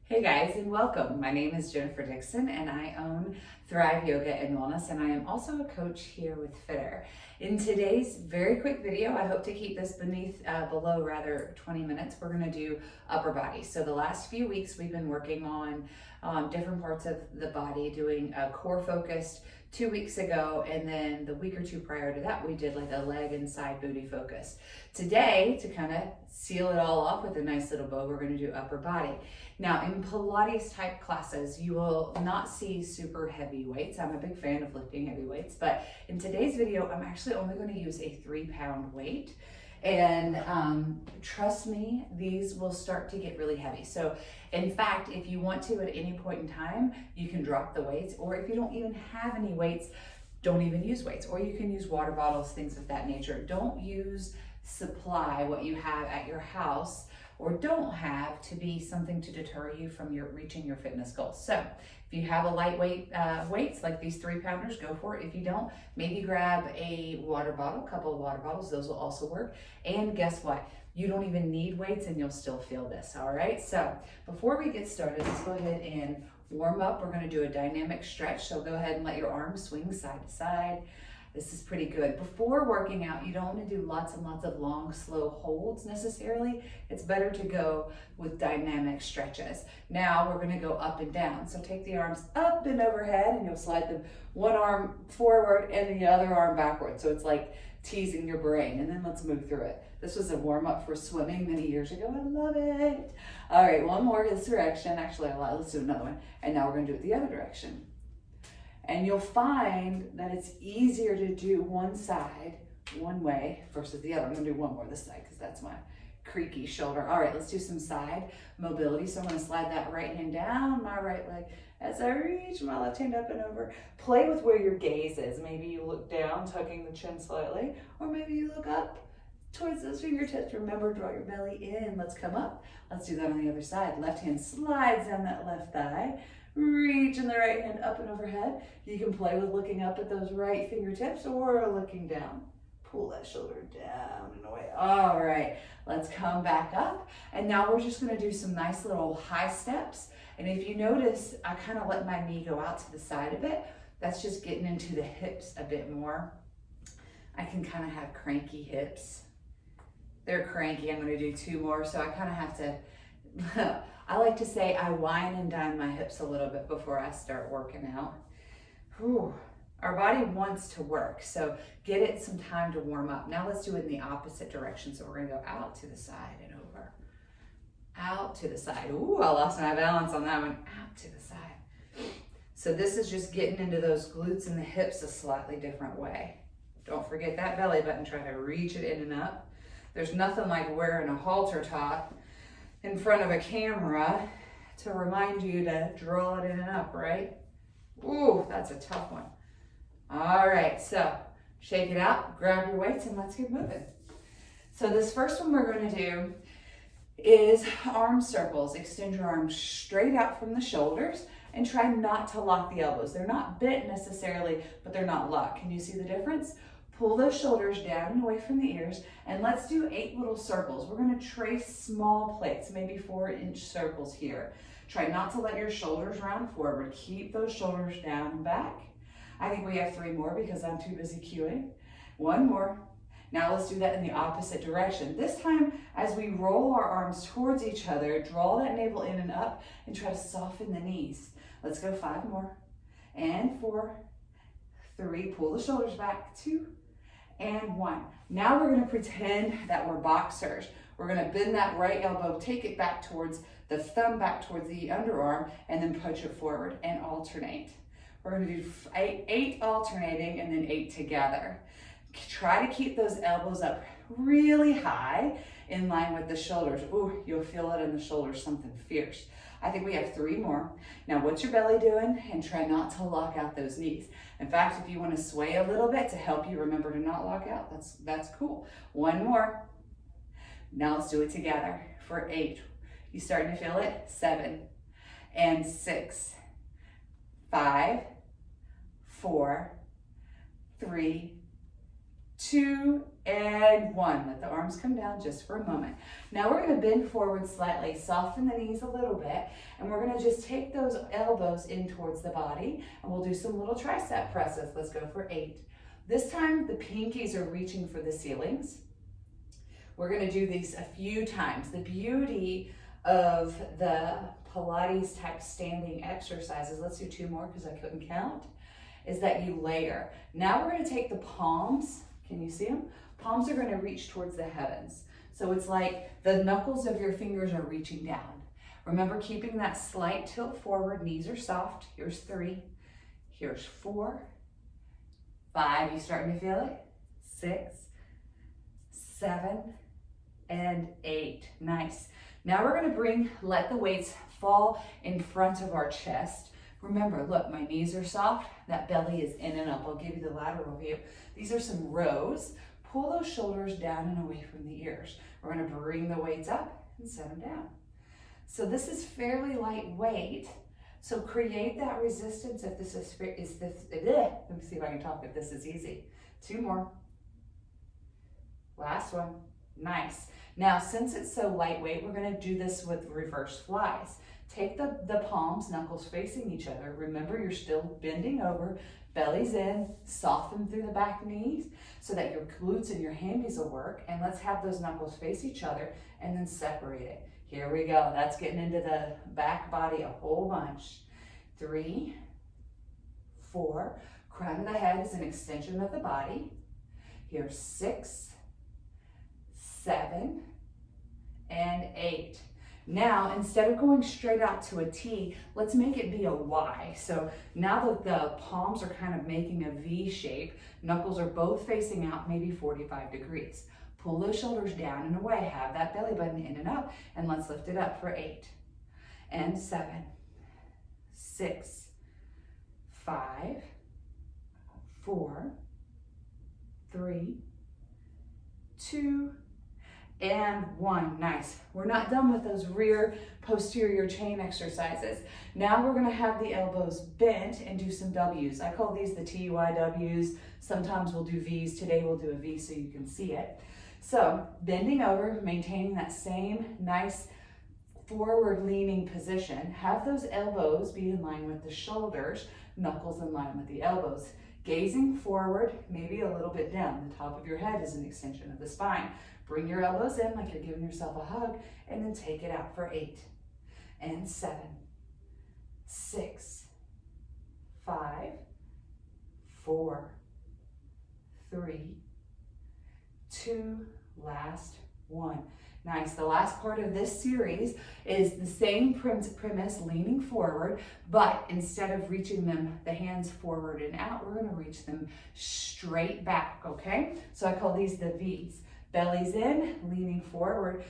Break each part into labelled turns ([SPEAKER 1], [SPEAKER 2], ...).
[SPEAKER 1] Hey guys, and welcome. My name is Jennifer Dixon and I own Thrive Yoga and Wellness, and I am also a coach here with Fitter. In today's very quick video, I hope to keep this below 20 minutes. We're going to do upper body. So the last few weeks we've been working on different parts of the body, doing a core focused 2 weeks ago, and then the week or two prior to that we did like a leg and side booty focus. Today, to kind of seal it all off with a nice little bow, we're going to do upper body. Now in Pilates type classes, you will not see super heavy weights. I'm a big fan of lifting heavy weights, but in today's video, I'm actually only going to use a 3-pound weight. And trust me, these will start to get really heavy. So in fact, if you want to at any point in time, you can drop the weights, or if you don't even have any weights, don't even use weights, or you can use water bottles, things of that nature. Don't use supply what you have at your house or don't have to be something to deter you from reaching your fitness goals. So if you have a lightweight weights like these 3-pounders, go for it. If you don't, maybe grab a water bottle, a couple of water bottles, those will also work. And guess what? You don't even need weights and you'll still feel this, all right? So before we get started, let's go ahead and warm up. We're gonna do a dynamic stretch. So go ahead and let your arms swing side to side. This is pretty good. Before working out, you don't want to do lots and lots of long, slow holds necessarily. It's better to go with dynamic stretches. Now we're going to go up and down. So take the arms up and overhead, and you'll slide them one arm forward and the other arm backward. So it's like teasing your brain. And then let's move through it. This was a warm up for swimming many years ago. I love it. All right, one more this direction. Actually, let's do another one. And now we're going to do it the other direction. And you'll find that it's easier to do one side one way versus the other. I'm gonna do one more this side because that's my creaky shoulder. All right, let's do some side mobility. So I'm gonna slide that right hand down my right leg as I reach my left hand up and over. Play with where your gaze is. Maybe you look down, tucking the chin slightly, or maybe you look up towards those fingertips. Remember, draw your belly in. Let's come up. Let's do that on the other side. Left hand slides down that left thigh. Reaching the right hand up and overhead. You can play with looking up at those right fingertips or looking down. Pull that shoulder down and away. All right, let's come back up. And now we're just gonna do some nice little high steps. And if you notice, I kind of let my knee go out to the side a bit. That's just getting into the hips a bit more. I can kind of have cranky hips. They're cranky. I'm gonna do 2 more, so I kind of have to, I like to say I wine and dine my hips a little bit before I start working out. Whew. Our body wants to work, so get it some time to warm up. Now let's do it in the opposite direction. So we're gonna go out to the side and over. Out to the side. Ooh, I lost my balance on that one. Out to the side. So this is just getting into those glutes and the hips a slightly different way. Don't forget that belly button. Try to reach it in and up. There's nothing like wearing a halter top in front of a camera to remind you to draw it in and up, right? Ooh, that's a tough one. All right, so shake it out, grab your weights, and let's get moving. So this first one we're going to do is arm circles. Extend your arms straight out from the shoulders and try not to lock the elbows. They're not bent necessarily, but they're not locked. Can you see the difference? Pull those shoulders down and away from the ears, and let's do 8 little circles. We're gonna trace small plates, maybe 4-inch circles here. Try not to let your shoulders round forward. Keep those shoulders down and back. I think we have 3 more because I'm too busy cueing. 1 more. Now let's do that in the opposite direction. This time, as we roll our arms towards each other, draw that navel in and up and try to soften the knees. Let's go 5 more. And 4, 3, pull the shoulders back, 2, and 1. Now we're gonna pretend that we're boxers. We're gonna bend that right elbow, take it back towards the thumb, back towards the underarm, and then push it forward and alternate. We're gonna do 8 alternating and then 8 together. Try to keep those elbows up really high in line with the shoulders. Ooh, you'll feel it in the shoulders, something fierce. I think we have 3 more. Now, what's your belly doing? And try not to lock out those knees. In fact, if you want to sway a little bit to help you remember to not lock out, that's cool. 1 more. Now let's do it together for 8. You starting to feel it? 7 and 6, 5, 4, 3, 2, and 1. Let the arms come down just for a moment. Now we're going to bend forward slightly, soften the knees a little bit, and we're going to just take those elbows in towards the body, and we'll do some little tricep presses. Let's go for 8. This time the pinkies are reaching for the ceilings. We're going to do these a few times. The beauty of the Pilates type standing exercises, let's do 2 more because I couldn't count, is that you layer. Now we're going to take the palms. Can you see them? Palms are going to reach towards the heavens. So it's like the knuckles of your fingers are reaching down. Remember, keeping that slight tilt forward, knees are soft. Here's 3, here's 4, 5, you starting to feel it? 6, 7, and 8. Nice. Now we're going to let the weights fall in front of our chest. Remember, look, my knees are soft, that belly is in and up. I'll give you the lateral view. These are some rows. Pull those shoulders down and away from the ears. We're going to bring the weights up and set them down. So this is fairly lightweight. So create that resistance if this is let me see if I can talk if this is easy. 2 more. Last one. Nice. Now, since it's so lightweight, we're going to do this with reverse flies. Take the palms, knuckles facing each other. Remember, you're still bending over, belly's in, soften through the back knees so that your glutes and your hammies will work. And let's have those knuckles face each other and then separate it. Here we go. That's getting into the back body a whole bunch. 3, 4. Crown of the head is an extension of the body. Here's 6, 7, and 8. Now, instead of going straight out to a T, let's make it be a Y. So now that the palms are kind of making a V shape, knuckles are both facing out maybe 45 degrees. Pull those shoulders down and away. Have that belly button in and up, and let's lift it up for 8, and 7, 6, 5, 4, 3, 2, and 1. Nice. We're not done with those rear posterior chain exercises. Now we're going to have the elbows bent and do some W's. I call these the TYWs. Sometimes we'll do V's. Today we'll do a V so you can see it. So bending over, maintaining that same nice forward leaning position. Have those elbows be in line with the shoulders, knuckles in line with the elbows. Gazing forward, maybe a little bit down. The top of your head is an extension of the spine. Bring your elbows in like you're giving yourself a hug, and then take it out for 8, and 7, 6, 5, 4, 3, 2, last 1. Nice. The last part of this series is the same premise, leaning forward, but instead of reaching the hands forward and out, we're going to reach them straight back, okay? So I call these the V's. Belly's in, leaning forward,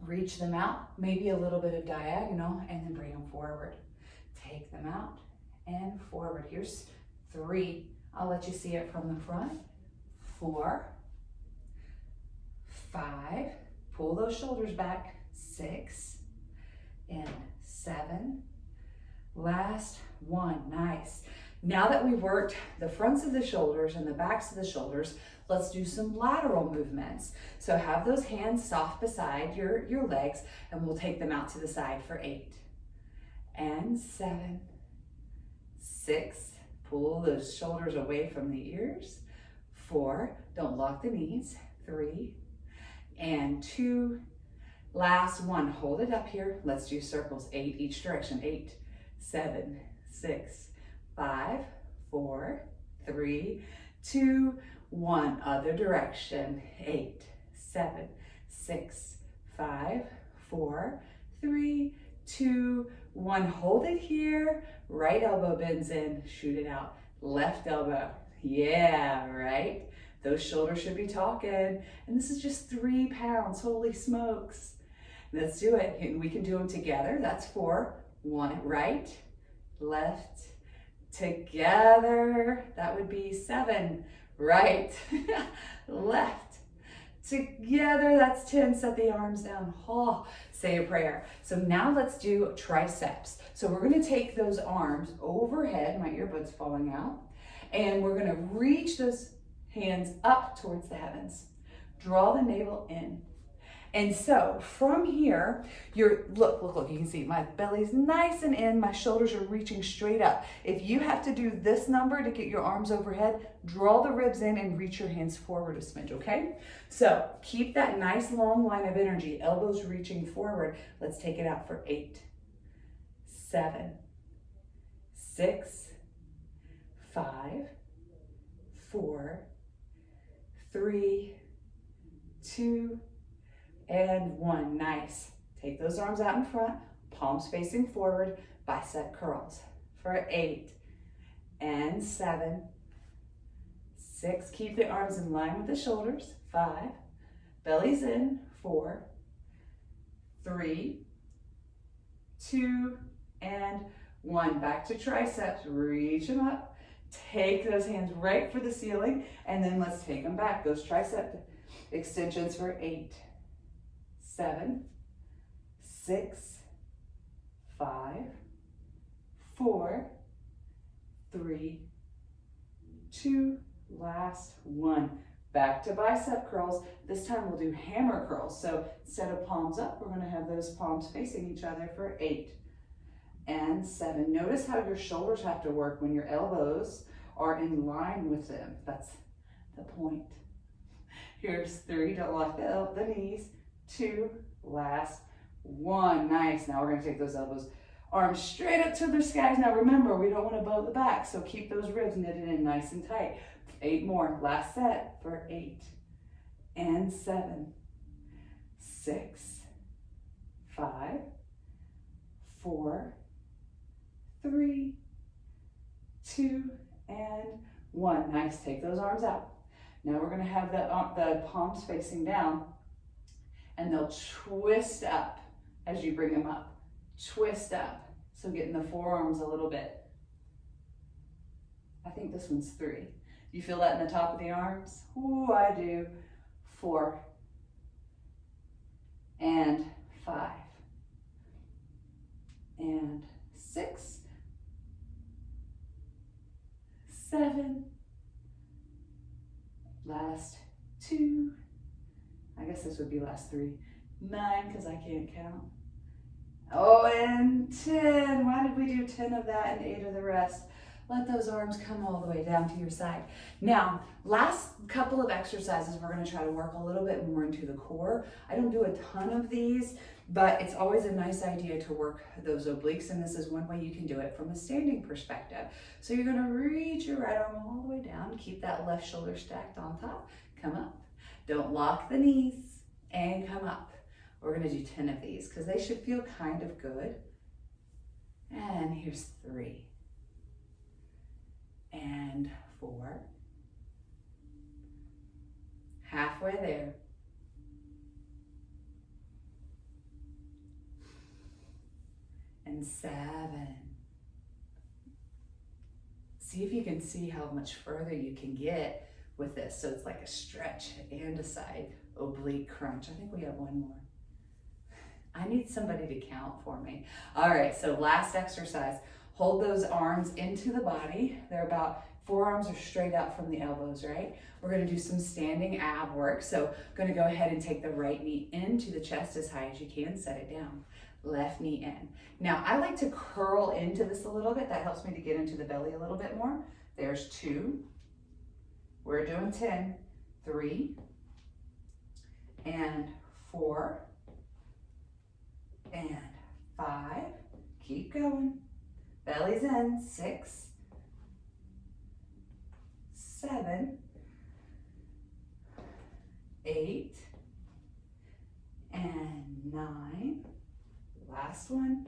[SPEAKER 1] reach them out, maybe a little bit of diagonal, and then bring them forward. Take them out and forward. Here's 3. I'll let you see it from the front. 4, 5, pull those shoulders back. 6, and 7. Last 1. Nice. Now that we've worked the fronts of the shoulders and the backs of the shoulders, let's do some lateral movements. So have those hands soft beside your legs, and we'll take them out to the side for 8, and 7, 6, pull those shoulders away from the ears. 4, don't lock the knees. 3, and 2, last 1. Hold it up here. Let's do circles, 8 each direction. 8, 7, 6, 5, 4, 3, 2, 1. Other direction. 8, 7, 6, 5, 4, 3, 2, 1. Hold it here. Right elbow bends in. Shoot it out. Left elbow. Yeah, right. Those shoulders should be talking. And this is just 3 pounds. Holy smokes. Let's do it. And we can do them together. That's 4. 1, right, left, together. That would be 7. Right, left, together. That's 10. Set the arms down. Oh, say a prayer. So now let's do triceps. So we're going to take those arms overhead. My earbud's falling out. And we're going to reach those hands up towards the heavens. Draw the navel in. And so from here, look, you can see my belly's nice and in, my shoulders are reaching straight up. If you have to do this number to get your arms overhead, draw the ribs in and reach your hands forward a smidge, okay? So keep that nice long line of energy, elbows reaching forward. Let's take it out for 8, 7, 6, 5, 4, 3, 2, and 1. Nice. Take those arms out in front, palms facing forward, bicep curls for 8 and 7, 6. Keep the arms in line with the shoulders. 5, belly's in. 4, 3, 2, and 1. Back to triceps. Reach them up. Take those hands right for the ceiling, and then let's take them back. Those tricep extensions for 8, 7, 6, 5, 4, 3, 2, last 1. Back to bicep curls. This time we'll do hammer curls. So instead of palms up, we're going to have those palms facing each other for 8 and 7. Notice how your shoulders have to work when your elbows are in line with them. That's the point. Here's 3, don't lock the knees. 2, last 1. Nice. Now we're going to take those elbows, arms straight up to the skies. Now remember, we don't want to bow the back, so keep those ribs knitted in nice and tight. 8 more. Last set for 8 and 7, 6, 5, 4, 3, 2, and 1. Nice. Take those arms out. Now we're going to have the palms facing down, and they'll twist up as you bring them up. Twist up. So getting the forearms a little bit. I think this one's 3. You feel that in the top of the arms? Ooh, I do. 4 and 5 and 6, 7, last 2, I guess this would be last 3, 9 because I can't count. Oh, and 10. Why did we do 10 of that and 8 of the rest? Let those arms come all the way down to your side. Now, last couple of exercises, we're going to try to work a little bit more into the core. I don't do a ton of these, but it's always a nice idea to work those obliques, and this is one way you can do it from a standing perspective. So you're going to reach your right arm all the way down, keep that left shoulder stacked on top, come up. Don't lock the knees, and come up. We're going to do 10 of these because they should feel kind of good. And here's 3. And 4. Halfway there. And 7. See if you can see how much further you can get with this. So it's like a stretch and a side oblique crunch. I think we have one more. I need somebody to count for me. All right, so last exercise. Hold those arms into the body. They're about, forearms are straight out from the elbows, right? We're gonna do some standing ab work. So I'm gonna go ahead and take the right knee into the chest as high as you can, set it down. Left knee in. Now, I like to curl into this a little bit. That helps me to get into the belly a little bit more. There's 2. We're doing 10. 3 and 4 and 5. Keep going. Belly's in. 6, 7, 8, and 9. Last one,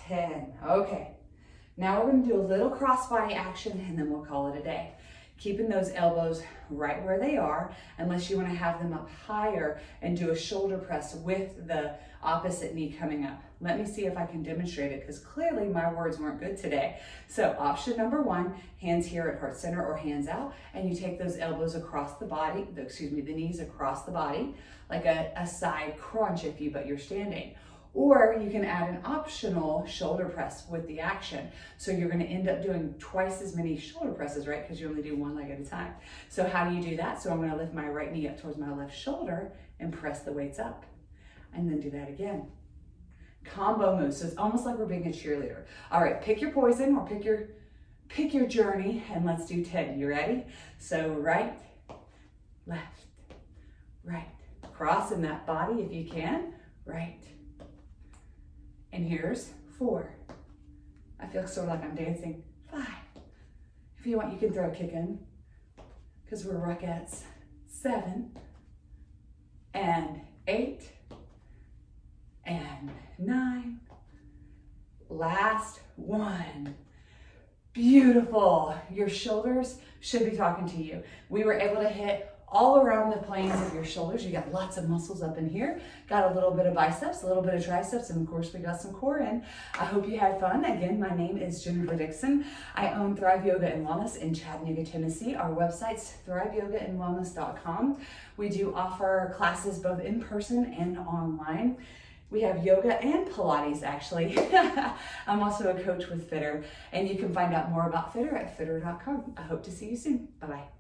[SPEAKER 1] 10. Okay, now we're going to do a little crossbody action and then we'll call it a day. Keeping those elbows right where they are, unless you want to have them up higher and do a shoulder press with the opposite knee coming up. Let me see if I can demonstrate it because clearly my words weren't good today. So option number 1, hands here at heart center or hands out, and you take those elbows across the body, the knees across the body, like a side crunch but you're standing. Or you can add an optional shoulder press with the action. So you're gonna end up doing twice as many shoulder presses, right? Because you only do one leg at a time. So how do you do that? So I'm gonna lift my right knee up towards my left shoulder and press the weights up. And then do that again. Combo moves, so it's almost like we're being a cheerleader. All right, pick your poison or pick your journey, and let's do 10. You ready? So right, left, right. Crossing that body if you can, right. And here's 4. I feel sort of like I'm dancing. 5. If you want, you can throw a kick in, because we're Rockettes. 7, and 8, and 9. Last one. Beautiful. Your shoulders should be talking to you. We were able to hit all around the planes of your shoulders. You got lots of muscles up in here. Got a little bit of biceps, a little bit of triceps, and of course we got some core in. I hope you had fun. Again, my name is Jennifer Dixon. I own Thrive Yoga and Wellness in Chattanooga, Tennessee. Our website's thriveyogaandwellness.com. We do offer classes both in person and online. We have yoga and Pilates, actually. I'm also a coach with Fitter, and you can find out more about Fitter at fitter.com. I hope to see you soon. Bye-bye.